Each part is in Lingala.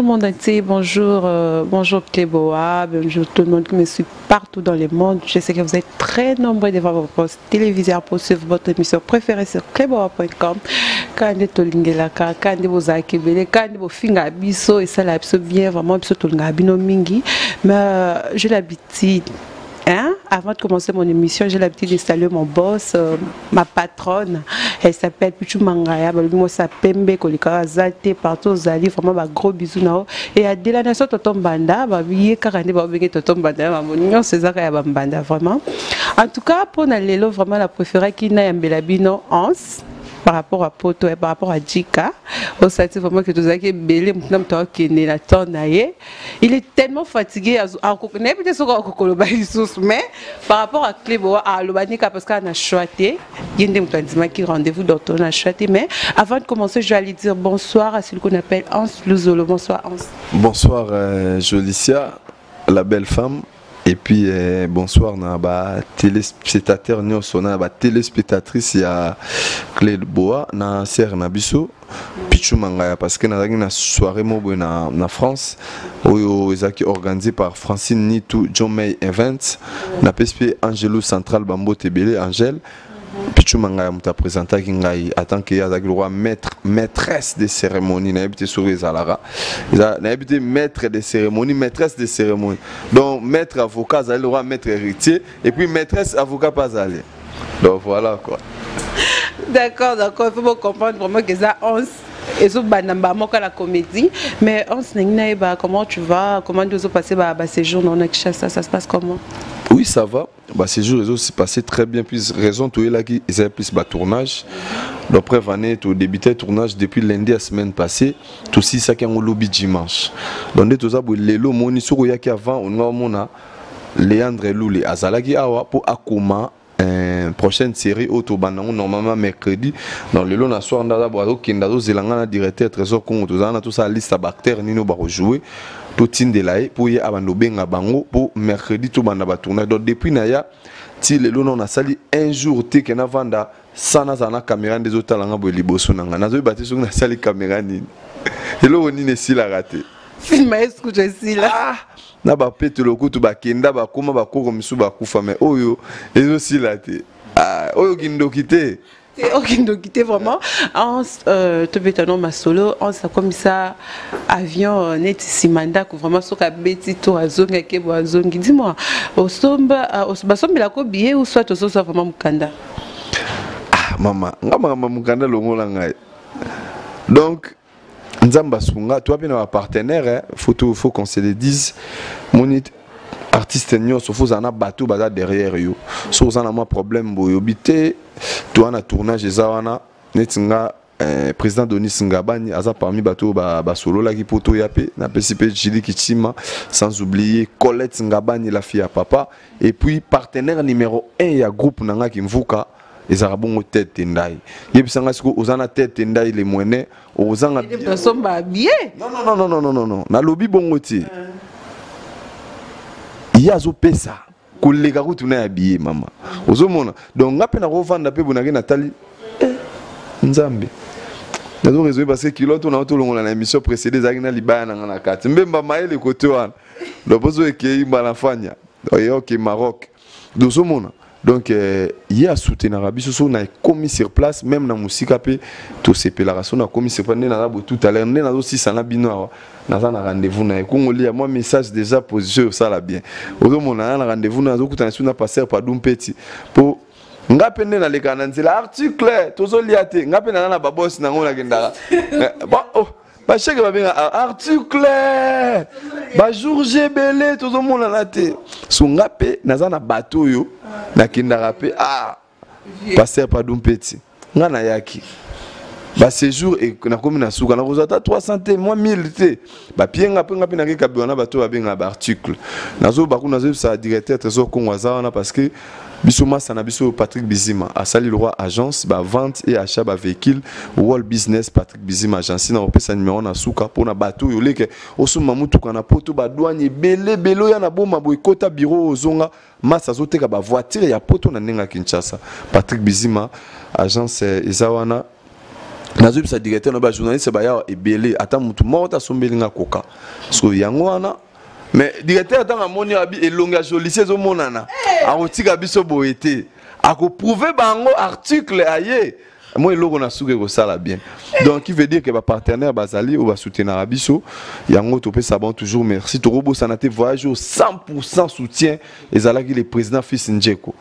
bonjour monde entier, bonjour, bonjour Cléboa, bonjour tout le monde qui me suit partout dans le monde. Je sais que vous êtes très nombreux devant vos postes télévisés pour suivre votre émission préférée sur cléboa.com. Quand vous avez finga biso et ça l'a bien vraiment mingi, mais j'ai l'habitude. Hein? Avant de commencer mon émission, j'ai l'habitude de saluer mon boss, ma patronne. Elle s'appelle Pichu Mangaya. Moi, ça pembe, kolika zate, partout aux alliés. Vraiment, gros bisous. Et à de la nation, Totom Banda, bien carrément, Totom Banda, mon César et Banda, vraiment. En tout cas, pour Nalélo, vraiment la préférée qui n'a un belabino Hans. Par rapport à Poto et par rapport à Jika, au sait vraiment que tout ça qui est belé, maintenant qui est né la tournaille, il est tellement fatigué à peut-être ce mais par rapport à Cléboa, à l'Obanika parce qu'on a choisi, il y a des qui rendez-vous dans ton a choisi, mais avant de commencer, je vais aller dire bonsoir à celui qu'on appelle Hans Luzolo. Bonsoir Hans. Bonsoir Jolicia, la belle femme. Et puis bonsoir na téléspectateur nyosona ba téléspectatrice ya Cléboa na sœur na biso Pichu Mangaya parce que na na soirée mobo na France oyo ezaki organisé par Francine Nitou John May Events na PSP Angelo Central Bambo Tebele Angel Pichu Mangaya muta présenta kingai tant que yazaki le roi maîtresse des cérémonies na habité sur les alara na habité maître des cérémonies maîtresse des cérémonies donc maître avocat le roi maître héritier et puis maîtresse avocat pas aller donc voilà quoi. D'accord, il faut comprendre vraiment que ça 11 et ça la comédie mais on se comment tu vas, comment tu as passé séjour dans Kinshasa, ça se passe comment? Oui, ça va. Ces jours s'est passé très bien. Puis raison tout est là qui ils avaient plus tournage. D'après Vané, tout débuté tournage depuis lundi la semaine passée. Tout si ça qui est un lobby dimanche. Donc tout ça pour les lots moni sur qui avant on a mona Léandre Loulé Azalaki awa pour Akoma prochaine série autobanango normalement mercredi dans le lot na soir ndada boazo kindazo zelanga na directeur trésor Congo tout ça na tout ça liste acteur nino ba rejouer tout tindelaye pour y abando benga bango pour mercredi tout banda ba tourner donc depuis naya ti le lot on a sali un jour te que na vanda sana sana caméra des hôtels nga bo liboso nanga na zo bati so na sali caméra ni et lo oni ne si la raté film est-ce que je suis là na ba pete lo kutu ba kenda ba koma ba koko misu ba kufa mais oyo ezo si la te oyo kindokité Okindokité vraiment en te bétanon ma solo on ça comme ça avion net simanda que vraiment so ka beti to azonga ke bo azongi dis-moi au somba la ko billet ou soit au soit vraiment mukanda mama ngama mukanda longola ngai donc Nzamba Sunga, toi bien un partenaire, faut qu'on se le dise. Mon artiste nyo, sauf aux ana bateau bada derrière yo. Sauf aux ana moi problème boyobité, toi na tournage zawana, netinga président Denis Ngabani, aza parmi bateau ba solo la qui poto yapé, na PCP Jili Kichima, sans oublier Colette Ngabani la fille à papa, et puis partenaire numéro 1 ya groupe nanga qui mvuka. Les arabons tête tendai. Il y a aux ana tête tendai les moyens aux ana bien. Non. Na lobby bongoti. Il y a zo pesa. Kollega ko tuna habillé maman. Ozomona. Donc ngapena ko vanda pe bonaki Nathalie. Nzambe. Nazo réseau parce que kiloto na otolongo na émission précédée zakina libaya na ngana kati. Mbemba maele côté wana. Lobozo ekei balafanya. OK Maroc. Dozomona. Donc, il y a soutenu l'Arabie, on a commis sur place, même dans la musique, tout ces pélations, on a commis sur place, tout à l'heure, on a aussi ça, on a un rendez-vous, on a moi message déjà positionné, ça là bien. On a un rendez-vous, on a passé par d'un petit pour ngapende na le canal, l'article, tout ça liate, ngapende na babos na ngona gendara. Bon, bah chèque va bien article, bah jour j'ai belé, tout le monde a été. Son ngapé, na bateau yo. Na kindara pe passer par d'un petit ngana yaki ba séjour et na komi na suka na kozata 300 moi 1000 te ba pienga pe ngapi na ke kabona bato ba benga ba article nazo ba kuna zo sa directeur trésor Congo na parce que biso masa na biso Patrick Bizima a sali le roi agence ba vente et achat ba véhicule World Business Patrick Bizima agence na opesa numéro na suka pour na bato yo leke osuma mutu kana poto ba douane belo ya na boma boy kota bureau ozonga masa zoteka ba voiture ya poto na nenga Kinshasa Patrick Bizima agence ezawana nazo bisa directeur na ba journaliste ba ya ebele ata mutu mota sombelinga koka so yango wana mais directeur ata amoni abi elonga jolise zo monana akotika biso boete ako prouver bango article aye moi eloko na suke ko sala bien donc qui veut dire que ba partenaire bazali ou ba soutenir abiso yango to pe sabon toujours merci to robo sanate voyage au 100% soutien ezalaki le président fils Njeko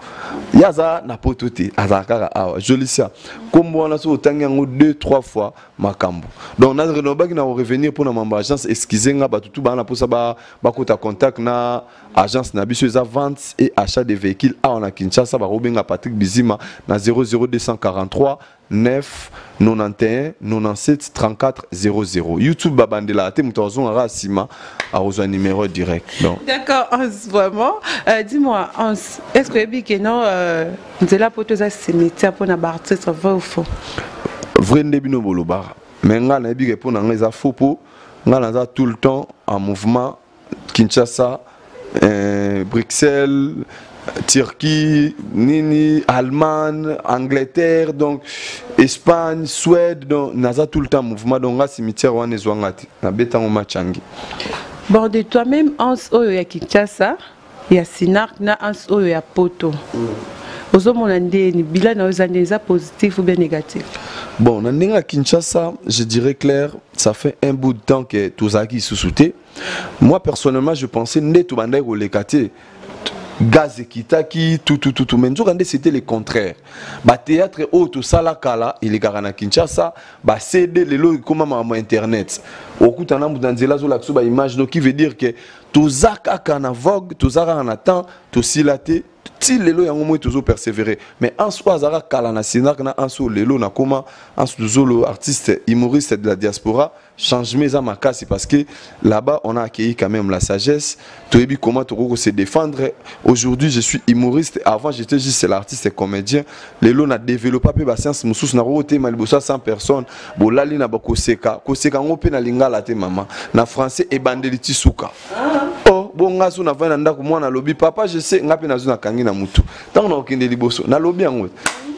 yaza na potote azakara awa jolisia kombo na so tangi yango 2-3 fois makambo donc na renobaki na revenir pour na membre agence excuser nga batutu bana posa ba kota contact na agence na biso za vente et achat de véhicules a on a Kinshasa ba robenga Patrick Bizima na 00243 9 91 97 34 00 YouTube babandela te mutozon ara sima a rejoint numéro direct. D'accord, vraiment. Dis-moi, est-ce que non nzela poto za cimetière pour na artiste vrai ou faux? Vrai ndebino bolobara. Mais nga na bige pour na ngeza faux po, nga na za tout le temps en mouvement Kinshasa, Bruxelles, Turquie, Nini, Allemagne, Angleterre, donc Espagne, Suède, donc naza tout le temps mouvement donc là cimetière wana zwangati na beta ngoma changi. Bon de toi-même ans oyo ya Kinshasa, ya Sinark na ans oyo ya Poto. Ozomona ndeni bilan na ozandeza positif ou bien négatif? Bon, na ndenge Kinshasa, je dirais clair, ça fait un bout de temps que tozaki sous-souté. Moi personnellement, je pensais neto bandai ko lekate gaz kitaki tout mais c'était le contraire. Ba théâtre auto sala kala il est garana Kinshasa ba CD lelo comme ma internet okutana mudanzela zo lakso ba image donc qui veut dire que tozaka kana vogue tozaka en attend to silate ti lelo yango mo toujours persévérer mais en soi azara kala na sinak na en so lelo na koma en solo artiste humoriste de la diaspora changement za makasi parce que là-bas on a accueilli quand même la sagesse toyebi comment to se défendre. Aujourd'hui je suis humoriste, avant j'étais juste l'artiste et comédien. Lelo na développé pe ba science mususu na rote malibosa 100 personnes bolali na ba koseka ngope na lingala te mama na français e bandeliti suka oh bon ngaso na vana ndako mwana lobi papa je sais ngape na zo na kangi na mutu tant na okende liboso na lobi yango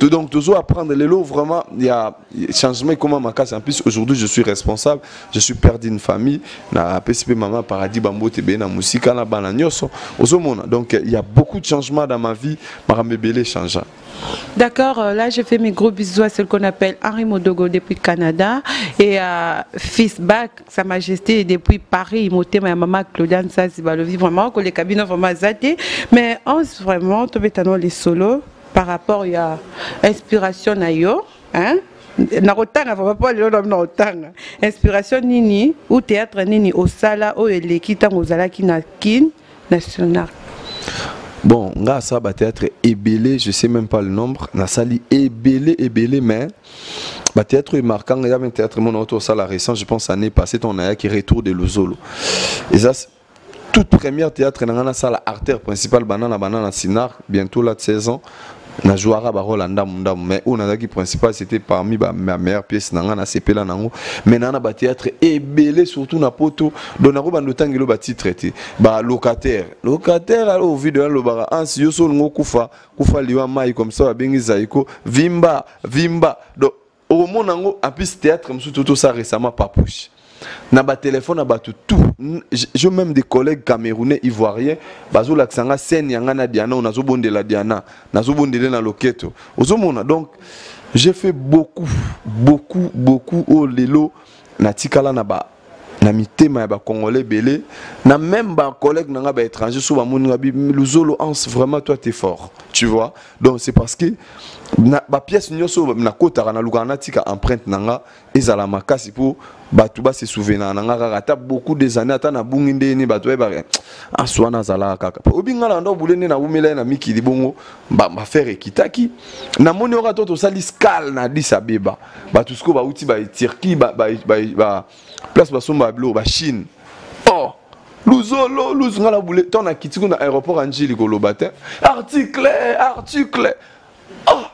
donc toujours apprendre les lots vraiment il y a changement comment ma casse en plus aujourd'hui je suis responsable, je suis père d'une famille na PCP maman paradis bambote be na musika na bana nyoso ozomona donc il y a beaucoup de changements dans ma vie marambebele changea. D'accord, là je fais mes gros bisous à celle qu'on appelle Henri Modogo depuis Canada et Fils Bac, Sa Majesté depuis Paris, il m'a maman Claudiane Sazibalovi vraiment que les cabines vraiment zaté mais on vraiment tomber les solos par rapport à inspiration na yo hein na rotanga va pas le nom na rotanga inspiration nini ou théâtre nini au sala o eleki tango zalaki na kin national. Bon, nga ça ba théâtre ebélé, je sais même pas le nombre, na sali ebélé mais ba théâtre est marquant, il y a un théâtre mon auto sala récent, je pense année passée ton aya qui retour de Lozolo. Et ça toute première théâtre dans la salle artère principale banana Sinar bientôt là de 16 ans. Na jouara ba Rolanda munda mais on a qui principal c'était parmi ma meilleure pièce nanga na CP là nango mais nana ba théâtre ebélé surtout na poto donc na ko bando tangelo ba titre traité ba locataire alors au vidéo lo bara ansi yo so ngo kufa liwa mai comme ça bengi zaiko vimba donc au monde nango en plus théâtre surtout tout ça récemment pas push na ba téléphone na ba tout je même des collègues camerounais ivoiriens bazo laksanga scène yanga na Diana on azo bondela Diana nazo bondela na loketo ozomona donc j'ai fait beaucoup au lelo na tikala na ba na mitema ya ba congolais belé na même ba collègue nanga ba étranger so ba moninga bi luzolo ans vraiment toi t'es fort tu vois donc c'est parce que na ba pièce nyoso na kota na lugana tika empreinte nanga ezala makasi pour batu ba se souvenir nanga kaka beaucoup des années ata na bunginde ni batu ba en soi na zala kaka obingala ndo bulene na umela na mikili bongo ba faire kitaki na moni ora toto sali skal na Addis Abeba batu sko ba uti ba Turquie ba place basomba blo ba Chine oh luzolo luzngala bule ton na kitiko na aéroport Anjili Kolobate article oh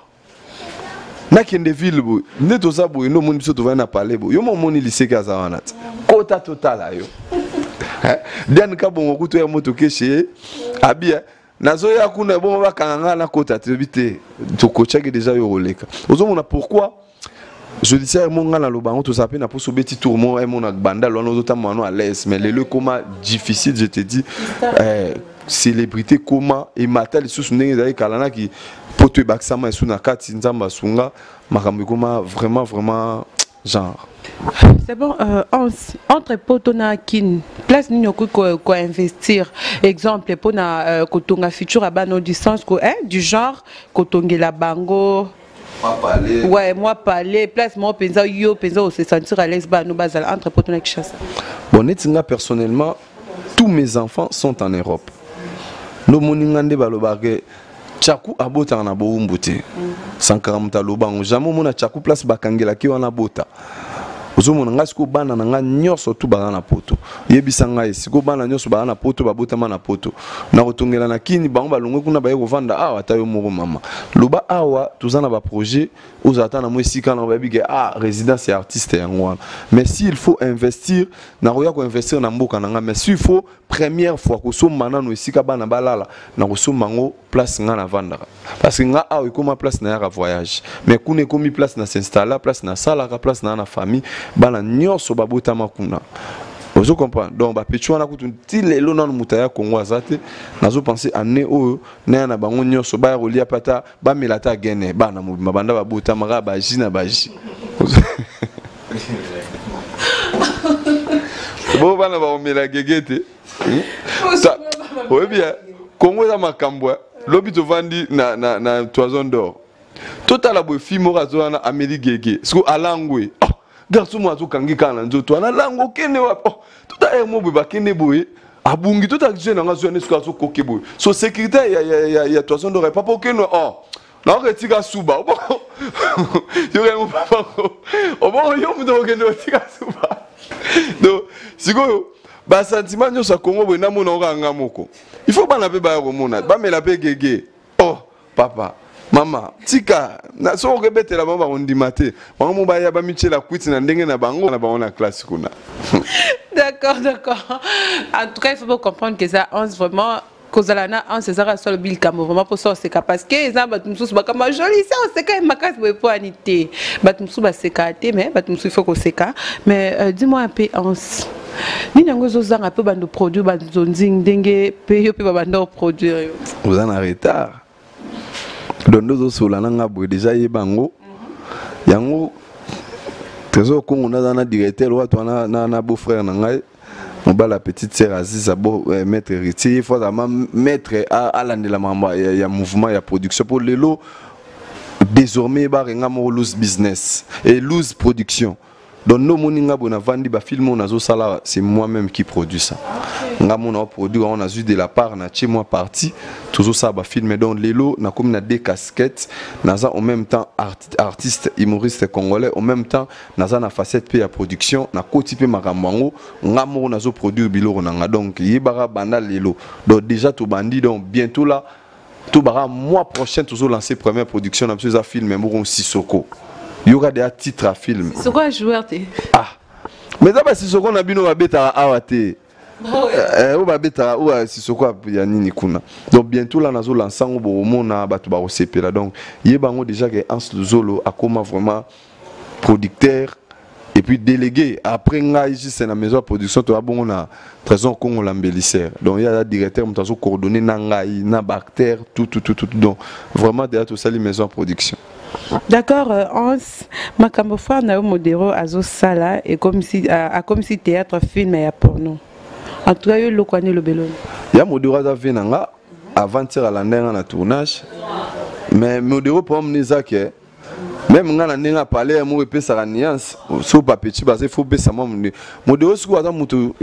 na kende ville bo neto za bo no moni biso to va na parler bo yo mo moni lycée ka za wana kota total ayo den ka bon okuto ya moto keshe abia nazo ya kuna bon ba kanga na kota tebite to kochaki déjà yo roleka ozomona pourquoi judiciaire mon ngana lo bango to sapé na poso beti tourment et mon banda lo no mano à l'aise mais le comment difficile je te dis célébrité comment et matal sous ndenge ezali kalana ki poto baksama sous na kati nzamba sunga makambo comment vraiment genre. C'est bon, entre potona kin place nous ko investir exemple pour na kotonga futur à bano du sens ko du genre kotongela bango parler. Ouais, moi parler place moi penza yo penza se sentir à l'aise bano bazal entre potona ki chasse. Bon netinga personnellement tous mes enfants sont en Europe. No moningande balobage Tchakou abota na boumbuté. Sankaramuta lobango jamais mona Tchakou place bakangela ki wana bota. Ozomona nga siko bana nga nyonso tu bana na poto yebisa nga siko bana nyonso bana na poto babotama na poto na kotongela na kini bango balongwe kuna baye kovanda awa tayo moko mama loba awa tozana ba projet ozata na mwesika na babige résidence et artiste yangwana mais s'il faut investir na roya ko investir na mboka na nga mais s'il faut première fois ko somana no esika bana balala na ko somango place nga na vanda parce que nga awa ikoma place na ya voyage mais kuna komi place na s'installer place na sala ka place na famille bana nyonso babota makuna ozo comprendre donc ba petchwana kutu ti lelo na mutaya Kongo azate nazo penser année oyo na na bango nyonso ba rolia pata ba melata gene bana mabanda babota maka ba jina baji bo bana ba omela gegete ça oui bien Kongo za makambo lobi to vandi na toison d'or total abo fimo razo na Amélie Gege siko alangwe garçon moi to kangi kana nzoto na lango kene wa tout a mo ba kene boye abungi tout a jeune nga zone siko so koke boye so sécurité ya toison d'or pas pour kene na retika suba yo ga mo papa yo mo do kene retika suba donc siko ba sentiment nyo sa Kongo boye na mo na nga moko il faut ba na pe ba ko mona ba me la pe Gege papa Mama, tika, na so rebete la mama on dit maté. Maman ba ya ba michela kwiti na ndenge na bango na ba na classe kuna. D'accord. En tout cas, il faut bien comprendre que ça on vraiment kozalana on se sera sur le bill comme vraiment pour ça c'est parce que ça ba tumsu ba comme joli ça on sait quand même makas boy pour anité. Ba tumsu ba sekate mais ba tumsu il faut qu'on seka mais dis-moi un peu on ni nango zozanga peu bando produit ba zonzing ndenge pe yo pe ba bando produire. Vous en en retard. Donc nous sommes déjà yebango yango trésor Congo na directeur wa to na beau frère na ngai on ba la petite sœur Aziza bo maître héritier il faut mettre à l'andela mamba ya mouvement ya production pour lelo désormais ba renga mo loose business et loose production. Donc nous moninga bona vandi ba film on azo sala c'est moi-même qui produit ça. Nga mona produit on a eu de la part na chez moi parti toujours ça ba film donc lelo na comme na des casquettes naza en même temps artiste humoriste congolais en même temps naza na facette pe ya production na côté pe makambango nga mo nazo produire biloko nanga donc yebara banda lelo donc déjà tout bandi donc bientôt là tout bara mois prochain toujours lancer première production na ça film mon Sissoko. Il y aura des titres à film. C'est quoi joueur t'es? Mais d'abord si ce qu'on a bien on va bêta awate. On va bêta ou si ce quoi ya nini kuna. Donc bientôt là nazo lancer au mona batu ba OCP là donc yebango déjà que Hans Zolo a comment vraiment producteur et puis délégué après nga ici c'est la maison de production to bon on a trésor Congo l'embellisseur. Donc il y a directeur mutazo coordonné na ngai na bactère tout donc vraiment déjà tout ça les maisons de production. D'accord, Hans, makambo fa na modéro azo sala et comme si théâtre film et porno. En tout cas, le connaît le belon. Ya modéro aza venanga avant-hier à l'année na tournage. Mais modéro pour me nizake même nga na parler mo epesa la nuance so pa petit basé faut besa mo modéro siko aza mutu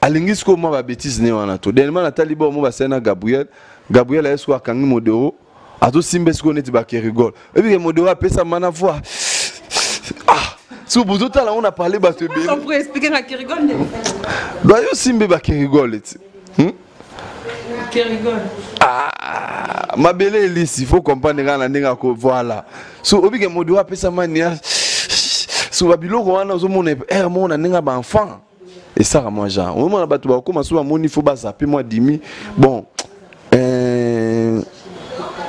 alingi siko mo ba bêtise ne wana to. Dernièrement na talibo mo ba sena Gabriel est akangi modéro ato simbe siko neti ba ki rigole et puis modéro apesa mana voix so bozo tala on a parlé ba te bé on pourrait expliquer na ki rigole doit yo simbe ba ki rigole qui rigole ma belle Elise il faut comprendre nga ndinga ko voilà so obi ke modéro apesa mania so babiloko wana ozo mona mona ndinga ba enfant et ça moi genre on mona ba to ba koma so ba moni faut ba zapper moi dimi bon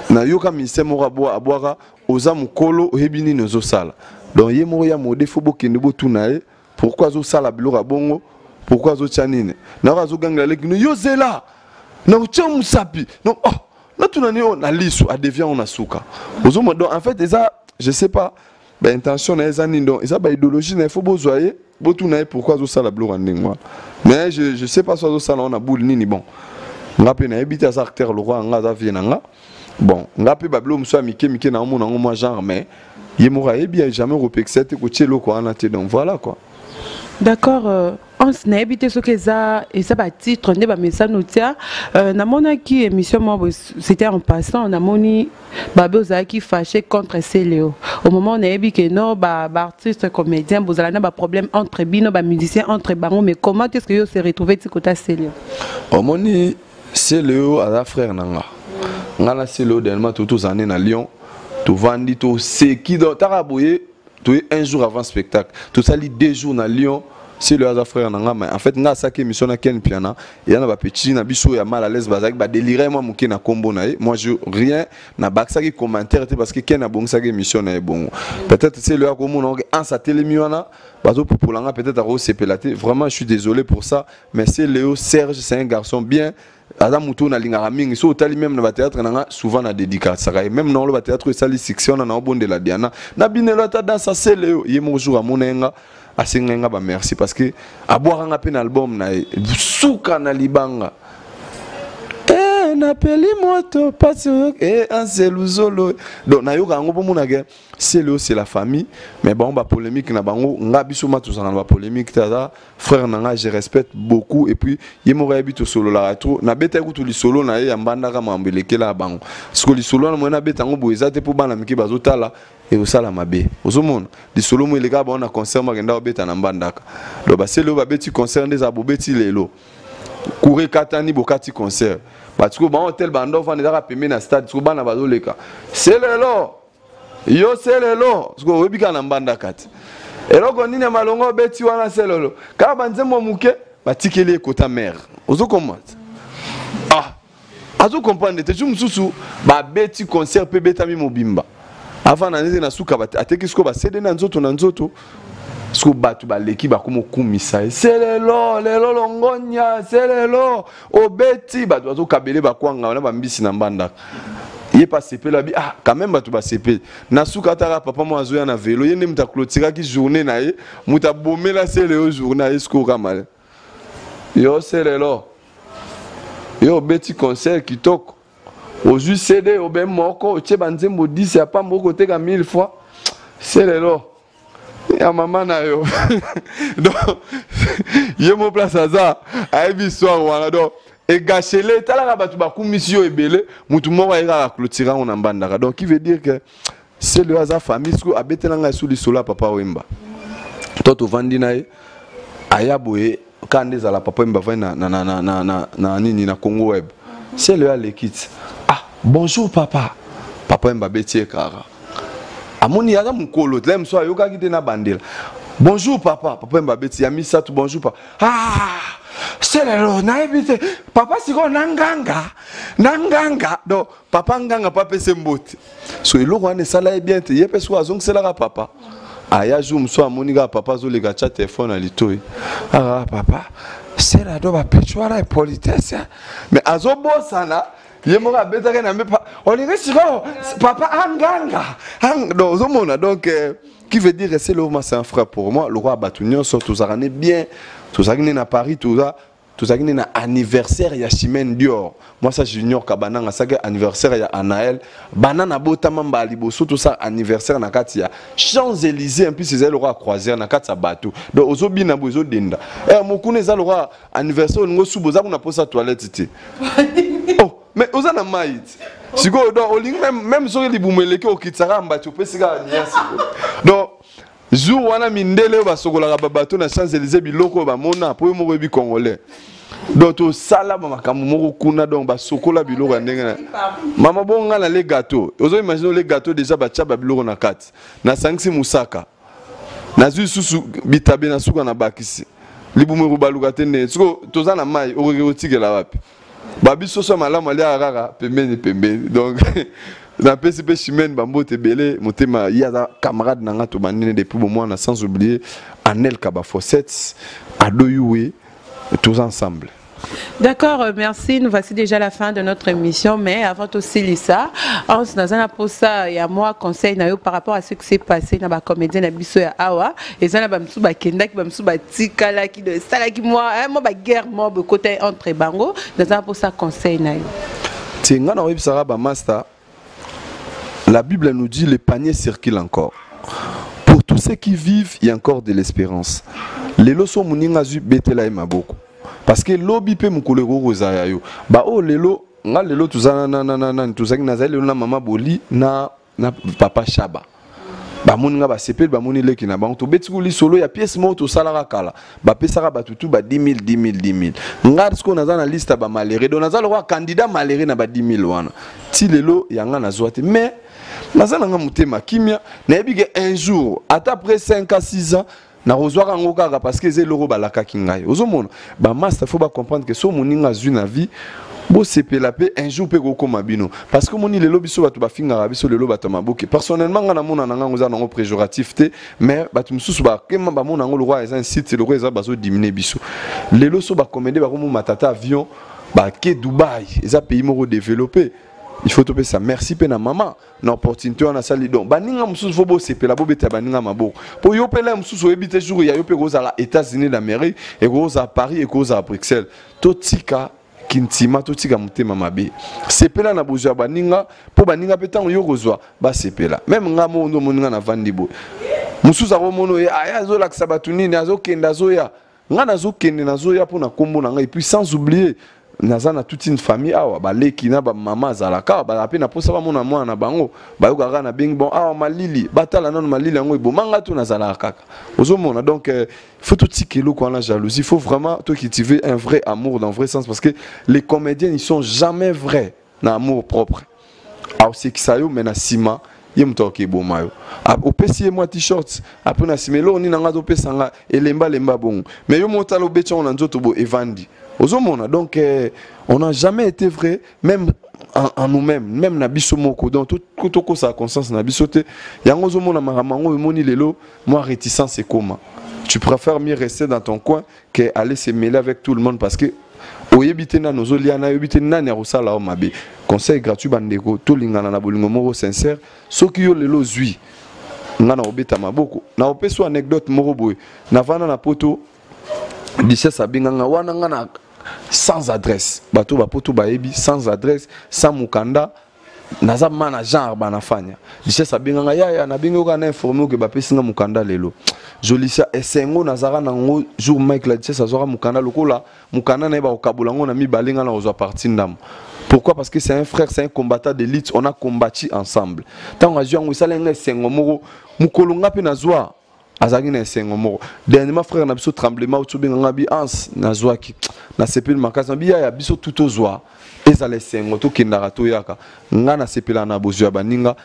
na yoka ministère moko aboaka oza mukolo ohebini nozo sala donc ye moko ya modé faut bokende botunaye pourquoi zo sala biloko bongo pourquoi zo chanine na zo gangla lekino yo zela na ucha musapi non oh na tunani on na lisu a devient on asuka ozo mo donc en fait ça je sais pas ba intention na eza nini donc ça ba idéologie na faut bozoyer botunaye pourquoi zo sala biloko ndengwa mais je sais pas so zo sala on a boule nini bon ngape na ebita sa acteur le roi nga za vienanga bon ngape bablo mso mike na mona moi genre mais yemora bien jamais repexete ko tchelo ko anate donc voilà quoi. D'accord, on s'est habité ce que ça et ça va titre on est message notia na mona qui émission moi c'était en passant na moni baboza qui fâché contre Céléo au moment on a dit que non artiste comédien bozala na ba problème entre bino ba musicien entre bango mais comment est-ce que yo se retrouvé ti côté Céléo au moni Céléo à la frère nanga ngala Céléo dernièrement tous années na Lyon tout vandi tout c'est qui dans taraboye tout un jour avant spectacle tout ça li 2 jours na Lyon c'est le hasard frère nanga mais en fait nga saki émission na ken piana et na ba petit na biso ya mal à l'aise bazaki ba délirer moi muké na combo na moi je rien na baksaki commentaire parce que ken na bon saki émission na bon peut-être c'est le comme on en sa télémiona bazo popolanga peut-être à repelater vraiment je suis désolé pour ça mais c'est Léo Serge c'est un garçon bien Adam Moutou na lingara mingi so tali même na théâtre nanga souvent na dédicace ça même dans le théâtre sali section na bon de la Diana na binelo ta dans ça c'est Léo yemo jour à monenga asenga ba merci parce que a boire un appel album na souka na libanga na peli moto passe et un seluzolo donc na yoka ngo bomona ke c'est la famille mais bon ba polémique na bango nga biso matu sana ba polémique tada frère nanga je respecte beaucoup et puis yemo habite solo la trop na beta kutu li solo na ya mbanda ka mambelekela bango siko li solo na mona beta ngo boeza te po bana miki bazotala et osala mabe ozomona li solo mo eleka ba on a concert magenda beta na mbandaka do ba c'est le ba beti concert des abobeti lelo courir katani bokati concert parce que bon hôtel bando va ndaka pemé na stade so bana bazoleka c'est lelo yo c'est lelo parce que webika na mbandaka te eloko nini malongo beti wana c'est lelo ka banzemo muke batikeli ekota mère ozo comment ah azo comprendre te jumsusu ba beti concert pe betami mobimba avant na nze na suka ateki sko ba cede na nzoto so batu baleki bakomo kumisa c'est lelo longonya c'est lelo obeti batu bazo kabele bakwanga na bambisi na mbanda il est passé pela bi ah quand même batu ba sepe na suka tara papa mo azoya na vélo yende muta clôturer ki journée na ye muta bomela c'est le journée esko kamale yo c'est lelo yo beti concert kitoko ozu CD obem moko che banzembo 10 ya pa mboko teka 1000 fois c'est lelo ya maman na yo donc yemo place aza aibi soir wana donc et gâchele tala batu ba kumisio ebele mutu moko ira clôturer on ambandaka donc qui veut dire que c'est le hasard famille sou abetelanga sous lisolo papa Wemba toto vandi nae ayaboye kande za la papa Wemba na nini na Congo web c'est le Alekit ah bonjour papa Wemba betie kara amoni yaza mukolo tlem so ayoka kite na bandela bonjour papa Wemba beti ya misatu bonjour papa ah c'est le na ebite papa siko nanganga do papa nganga papa sembote so eloko ane sala e bien te yepe so azong sela papa aya jour so amoni ga papa zo le gacha téléphone ali toy ah papa c'est la do ba petwara e politesse mais azo bosana yemo ga betaka na mepa on est siko papa anganga donc zomona donc qui veut dire c'est le c'est un frère pour moi le roi Batunion sort tous arané bien tout ça qui est à Paris tout ça qui est anniversaire ya Chimène Dior moi ça junior kabananga ça anniversaire ya Anaël banana botama mbali boso tout ça anniversaire na kati ya Champs-Élysées en plus c'est le roi croisière na kati ya bateau donc ozobi na bozo denda mokune za le roi anniversaire ngo suboza kuna posa toilette ti oh mais ozana maït siko donc oling même so libumeleke okitsaka mbati opesika niasi donc jour wana mindele basokola babato na Champs-Élysées biloko ba mona po mo bi congolais donc to sala makambo moko kuna donc basokola biloko ndenge mama bonga na les gâteaux ozo imaginer les gâteaux déjà bacha ba biloko na kati na sangisi musaka na susu bitabe na suka na bakisi libumu baluka tene siko toza na mai okoki otikela wapi babiso so malamu ali arara pembeni donc na PCP Chimène Bambo Tebele motema ya camarade nanga to banine depuis bon mois sans oublier Anel Kaba Fossette Adoyoué tous ensemble. D'accord, merci. Nous voici déjà à la fin de notre émission. Mais avant aussi, Lisa, on se dans un pour ça, il y a moi conseil par rapport à ce qui s'est passé dans la comédie na biso ya awa. Et ça na bamsu ba kenda ki bamsu ba tikala ki de sala ki moi ba guerre moi be côté entre bango. Dans un pour ça conseil na yo. Tinga na web sara ba master. La Bible nous dit les paniers circulent encore. Pour tous ceux qui vivent, il y a encore de l'espérance. Les loso muninga zu betela e maboko. Parce que lobby pe mukolego rozaya yo ba o lelo nga lelo tuzana na tuzaki na zali na mama boli na papa Shaba ba muninga ba sepel ba muni leki na ba to betikuli solo ya pièce moto salara kala ba pesaka ba tutu ba 10 000 nga sko na na liste ba maléré do na zalo candidat maléré na ba 10 000 wana ti lelo yanga na zoate mais nazana nga mutema kimia na ebige un jour après 5 à 6 ans na rozwaka ngo kaka parce que zelo balaka kingai ozomona ba master faut ba comprendre que so moninga zu na vie bo sepela pe un jour pe ko koma bino parce que moni lelo biso batu ba finga biso lelo batu maboke personnellement nga na mona nanga ngoza nango péjoratif te mais batu mususu ba kema ba mona ngo le roi un site le roi eza bazo diminuer biso lelo so ba comédie ba ko matata avion ba ke Dubaï eza pays moko développé. Il faut topé ça. Merci pena maman. Na opportunité on a sali donc. Baninga mususu fo bo sepela bo beta baninga mabo. Po yo pela mususu ebite jour ya yo pe goza la États-Unis d'Amérique et goza à Paris et goza à Bruxelles. Totika kintima totika mutema mabe. Sepela na bozo baninga po baninga petango yo gozwa ba sepela. Même nga mondo moninga na vandibo. Mususu a mono ya azo la sabatuni azo kenda zoya. Nga nazo kende nazo ya po na kombo na nga et puis sans oublier nazana toute une famille awa baleki na ba mama zalaka ba pe na posa ba mona mwana bango ba yoka na bing bon awa malili batala non malili ngo ibomanga to nazala kaka ozomona donc faut tout tikelo quand la jalousie faut vraiment toi cultiver un vrai amour dans le vrai sens parce que les comédiens ils sont jamais vrais na amour propre alors c'est que ça yo mena sima yemtoke bomayo au pesier moi t-shirt après na simelo ni nanga to pesanga elemba bon mais yo motalo becha on nzoto bo evandi. Donc on n'a jamais été vrai même en nous-mêmes même na biso moko donc tout ça conscience na bisote yango zo mona maramango moni lelo moi réticence c'est comment tu préfères mieux rester dans ton coin que aller se mêler avec tout le monde parce que oyebite na nozolia na yebite na ne rosala o mabe conseil gratuit bandeko to lingana na bolingo moko sincère soki yo lelo zui ngana obeta maboko na opeso anecdote moko boy na vana na poto dise sabinganga wana ngana sans adresse bato bapoto baebi sans adresse sans mukanda naza mana genre banafanya dise sabinganga ya na bingo kana informer que bapesinga mukanda lelo jolisa esengo nazara nango jour Mike la dise azora mukanda lokola mukanda na ba okabulango na mibalenga na ozo partir ndam. Pourquoi? Parce que c'est un frère, c'est un combattant d'élite, on a combattu ensemble. Tant que on a eu sengo moko mukolonga pe nazwa azagi na sengo moko dernièrement frère na biso tremblement au benga bi ans nazwa ki na sepel makasa bi ya biso tout ozwa ezale sengo to kindara to yaka nga na sepela na bozu ya baninga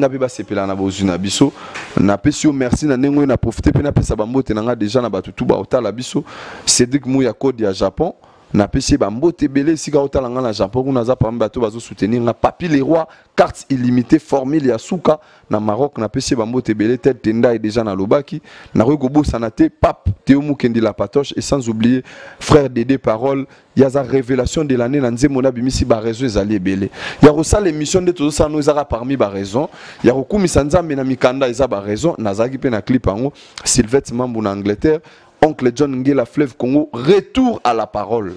pe ba sepela na bozu na biso na pesio merci na nengo na profiter pe na pesa bambote na nga déjà na batutu ba otala biso Cédric Mouya Code ya Japon na pesi bambote belé sika otala nga na Japon kuna za pamba bato bazo soutenir na Papi les rois carte illimitée formule ya suka na Maroc na pesi bambote belé tête tenda et déjà na lobaki na reko bossa na te pape Théo Mukendi la patoche et sans oublier frère Dédé Parole ya za révélation de l'année na nzemo na bimisi ba réseau ezali belé ya rosa l'émission de tout ça nous ara parmi ba raison ya rokumisa nzambe na mikanda eza ba raison nazaki pe na clip ango Sylvette Mambo na Angleterre Oncle John Ngela Fleuve Congo retour à la parole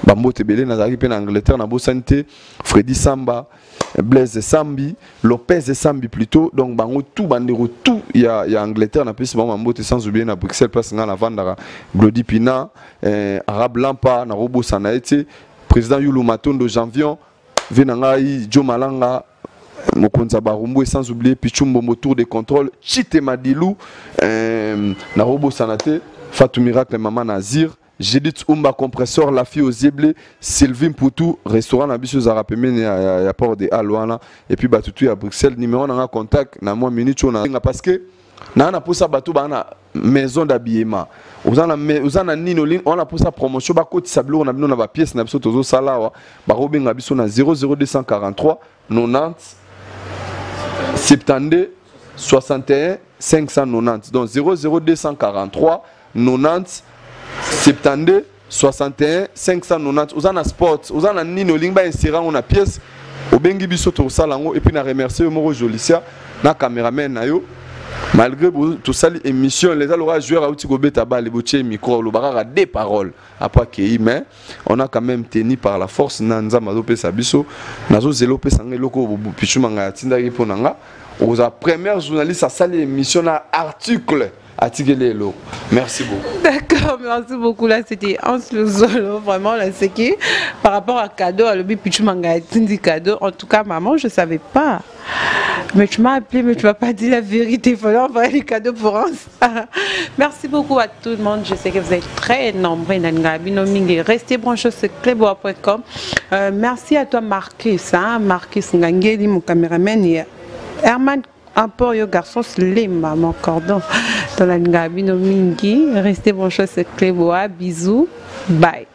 Bambote Belé nazaki pe na Angleterre na Bosanté Freddy Samba Blaise Sambi Lopez Sambi plutôt donc bango tout bandero tout il y a Angleterre na pesi Bambote sans oublier na Bruxelles place nga na Vandara Glody Pina Arabe Lampa na Robo Sanaete président Yulu Matondo Janvion Venangai Joe Malanga Mokonza Barumbu et sans oublier Pichumbo Motour de contrôle Chite Madilou na Robo Sanate Fatou Miracle Maman Nazir Judith Umba compresseur la fille aux Zéblés Sylvie Poutou restaurant na biso zarapemene ya port de Alouana et puis batutu à Bruxelles numéro na contact na moi minute on a parce que na posa batu bana maison d'habillement uzana nino on a posa promotion ba koti sablo on a bino na ba pièce na biso tozo salawa ba robenga biso na 00243 90 72 61 590. Donc 00243 90 72 61 590. Vous avez un sport, vous avez un nino lingba insérant on a pièce. Au bengi biso to salango et puis na remercier Moro Jolicia na caméraman na yo. Malgré tout ça l'émission les alora joueurs à outil gobeta ba les botier micro le barara des paroles après que mais on a quand même tenu par la force nanza mazope sabiso nazo zelo pe sangé loko pichumanga tinda iponanga aux première journaliste à salle émission na article Atiguelelo. Merci beaucoup. D'accord, merci beaucoup. Là, c'était Hans Le Zolo. Vraiment, là, c'est qui par rapport à cadeau, à l'objet Pichumanga Tindi cadeau. En tout cas, maman, je ne savais pas. Mais tu m'as appelé, mais tu ne m'as pas dit la vérité. Il fallait envoyer les cadeaux pour Hans. Merci beaucoup à tout le monde. Je sais que vous êtes très nombreux. Restez branchés sur cleboa.com. Merci à toi, Marcus. Marcus Ngangeli, mon caméraman. Et Herman. Un peu yo garçon slim mon cordon dans la ngabino mingi. Restez branchés sur Cleboa. Bisous, bye.